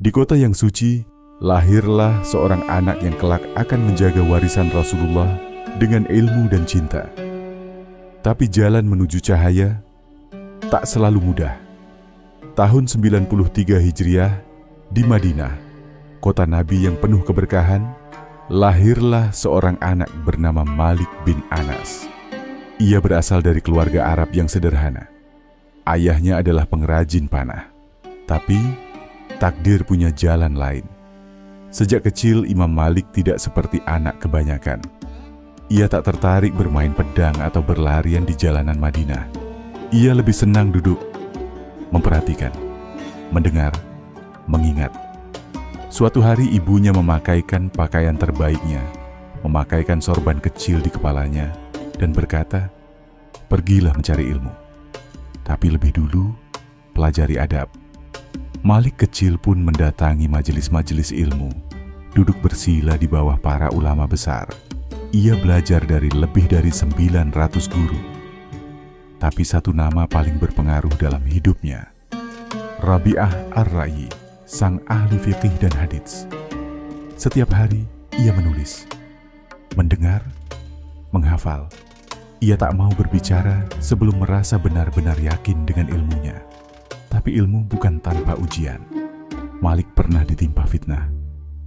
Di kota yang suci, lahirlah seorang anak yang kelak akan menjaga warisan Rasulullah dengan ilmu dan cinta. Tapi jalan menuju cahaya tak selalu mudah. Tahun 93 Hijriah, di Madinah, kota Nabi yang penuh keberkahan, lahirlah seorang anak bernama Malik bin Anas. Ia berasal dari keluarga Arab yang sederhana. Ayahnya adalah pengrajin panah. Tapi, takdir punya jalan lain. Sejak kecil, Imam Malik tidak seperti anak kebanyakan. Ia tak tertarik bermain pedang atau berlarian di jalanan Madinah. Ia lebih senang duduk, memperhatikan, mendengar, mengingat. Suatu hari ibunya memakaikan pakaian terbaiknya, memakaikan sorban kecil di kepalanya, dan berkata, "Pergilah mencari ilmu. Tapi lebih dulu, pelajari adab." Malik kecil pun mendatangi majelis-majelis ilmu, duduk bersila di bawah para ulama besar. Ia belajar dari lebih dari 900 guru. Tapi satu nama paling berpengaruh dalam hidupnya, Rabi'ah Ar-Ra'yi, sang ahli fikih dan hadits. Setiap hari ia menulis, mendengar, menghafal. Ia tak mau berbicara sebelum merasa benar-benar yakin dengan ilmunya. Tapi ilmu bukan tanpa ujian. Malik pernah ditimpa fitnah.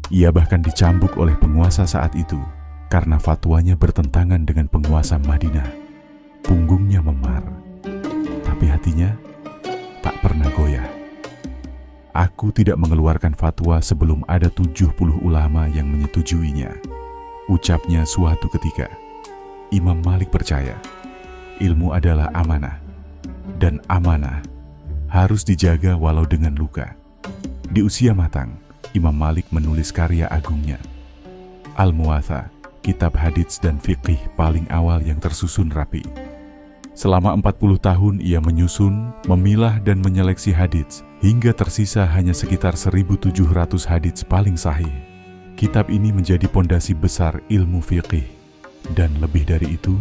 Ia bahkan dicambuk oleh penguasa saat itu karena fatwanya bertentangan dengan penguasa Madinah. Punggungnya memar, tapi hatinya tak pernah goyah. "Aku tidak mengeluarkan fatwa sebelum ada 70 ulama yang menyetujuinya," ucapnya suatu ketika. Imam Malik percaya, ilmu adalah amanah, dan amanah harus dijaga walau dengan luka. Di usia matang, Imam Malik menulis karya agungnya, Al-Muwatta, kitab hadits dan fikih paling awal yang tersusun rapi. Selama 40 tahun ia menyusun, memilah dan menyeleksi hadits, hingga tersisa hanya sekitar 1.700 hadits paling sahih. Kitab ini menjadi pondasi besar ilmu fikih, dan lebih dari itu,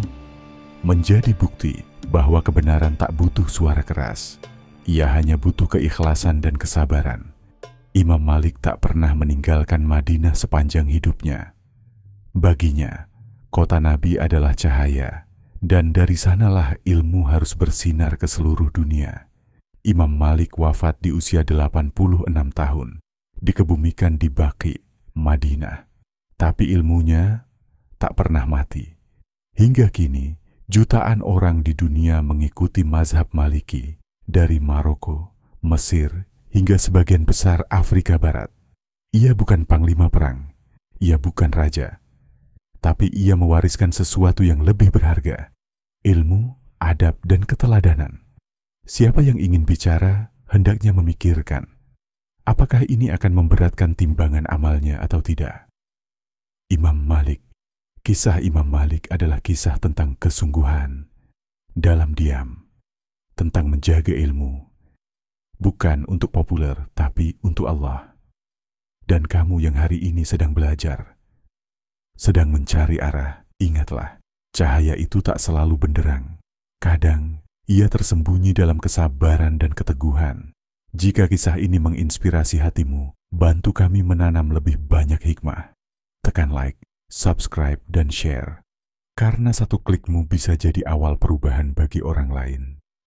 menjadi bukti bahwa kebenaran tak butuh suara keras. Ia hanya butuh keikhlasan dan kesabaran. Imam Malik tak pernah meninggalkan Madinah sepanjang hidupnya. Baginya, kota Nabi adalah cahaya, dan dari sanalah ilmu harus bersinar ke seluruh dunia. Imam Malik wafat di usia 86 tahun, dikebumikan di Baqi, Madinah. Tapi ilmunya tak pernah mati. Hingga kini, jutaan orang di dunia mengikuti mazhab Maliki, dari Maroko, Mesir, hingga sebagian besar Afrika Barat. Ia bukan panglima perang, ia bukan raja, tapi ia mewariskan sesuatu yang lebih berharga, ilmu, adab, dan keteladanan. Siapa yang ingin bicara, hendaknya memikirkan, apakah ini akan memberatkan timbangan amalnya atau tidak. Imam Malik. Kisah Imam Malik adalah kisah tentang kesungguhan, dalam diam, tentang menjaga ilmu, bukan untuk populer, tapi untuk Allah. Dan kamu yang hari ini sedang belajar, sedang mencari arah, ingatlah, cahaya itu tak selalu benderang. Kadang, ia tersembunyi dalam kesabaran dan keteguhan. Jika kisah ini menginspirasi hatimu, bantu kami menanam lebih banyak hikmah. Tekan like, subscribe, dan share. Karena satu klikmu bisa jadi awal perubahan bagi orang lain.